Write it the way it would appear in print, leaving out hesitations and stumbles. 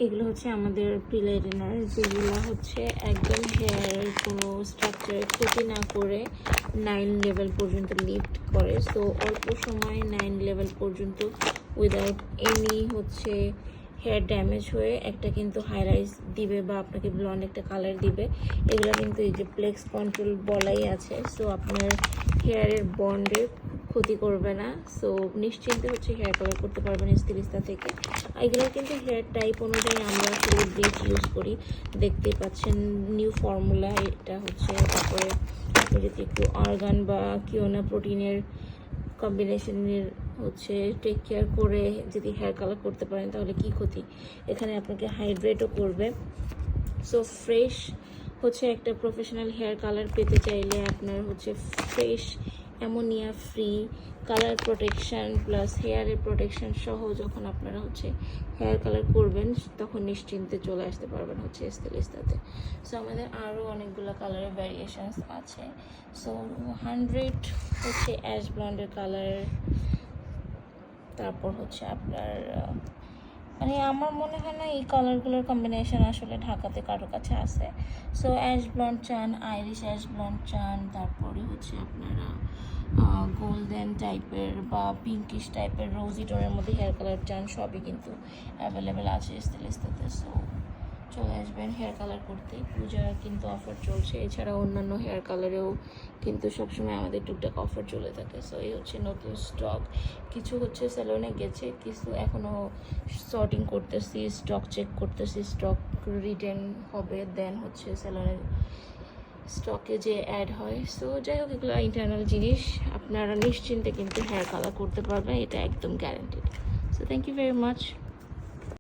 এগুলো হচ্ছে আমাদের প্রিলাইনার, যেগুলো হচ্ছে একদম হেয়ারের কোনো স্ট্রাকচারে ক্ষতি না করে 9 লেভেল পর্যন্ত লিফট করে। সো অল্প সময়ে 9 লেভেল পর্যন্ত উইদাউট এনি হচ্ছে হেয়ার ড্যামেজ হয়ে একটা কিন্তু হাইরাইজ দিবে বা আপনাকে ব্লন্ড একটা কালার দিবে। এগুলো কিন্তু এই যে ফ্লেক্স কন্ট্রোল বলাই আছে, সো আপনার হেয়ারের বন্ডের ক্ষতি করবে না। সো নিশ্চিন্তে হচ্ছে হেয়ার কালার করতে পারবেন স্টিলিস্তা থেকে। এগুলো কিন্তু হেয়ার টাইপ অনুযায়ী আমরা আসলে ব্লিচ ইউজ করি, দেখতেই পাচ্ছেন নিউ ফর্মুলা এটা হচ্ছে। তারপরে আপনি যদি একটু অর্গান বা কিওনা প্রোটিনের কম্বিনেশনের হচ্ছে টেক কেয়ার করে যদি হেয়ার কালার করতে পারেন তাহলে কি ক্ষতি। এখানে আপনাকে হাইড্রেটও করবে। সো ফ্রেশ হচ্ছে একটা প্রফেশনাল হেয়ার কালার পেতে চাইলে আপনার হচ্ছে fresh ammonia free colour protection plus হেয়ারের প্রোটেকশান সহ যখন আপনারা হচ্ছে হেয়ার কালার করবেন তখন নিশ্চিন্তে চলে আসতে পারবেন হচ্ছে স্টাইলিস্তাতে। সো আমাদের আরও অনেকগুলো কালারের ভ্যারিয়েশনস আছে। সো 100 হচ্ছে অ্যাশ ব্লন্ডের কালার, তারপর হচ্ছে আপনার মানে আমার মনে হয় না এই কালারগুলোর কম্বিনেশন আসলে ঢাকাতে কারো কাছে আছে। সো অ্যাশ ব্লন্ড চান, আইরিশ অ্যাশ ব্লন্ড চান, তারপরে হচ্ছে আপনারা গোল্ডেন টাইপের বা পিঙ্কিশ টাইপের রোজি টোনের মধ্যে হেয়ার কালার চান, সবই কিন্তু অ্যাভেলেবেল আছে স্টাইলিস্তাতে। সো চলে আসবেন হেয়ার কালার করতে। পূজার কিন্তু অফার চলছে, এছাড়া অন্যান্য হেয়ার কালারেও কিন্তু সবসময় আমাদের টুকটাক অফার চলে থাকে। সো এই হচ্ছে নতুন স্টক, কিছু হচ্ছে স্যালনে গেছে, কিছু এখনও সর্টিং করতেছি, স্টক চেক করতেছি, স্টক রিটার্ন হবে দেন হচ্ছে স্যালনের স্টকে যে অ্যাড হয়। সো যাই হোক, এগুলো ইন্টারনাল জিনিস, আপনারা নিশ্চিন্তে কিন্তু হেয়ার কালার করতে পারবেন, এটা একদম guaranteed. So thank you very much.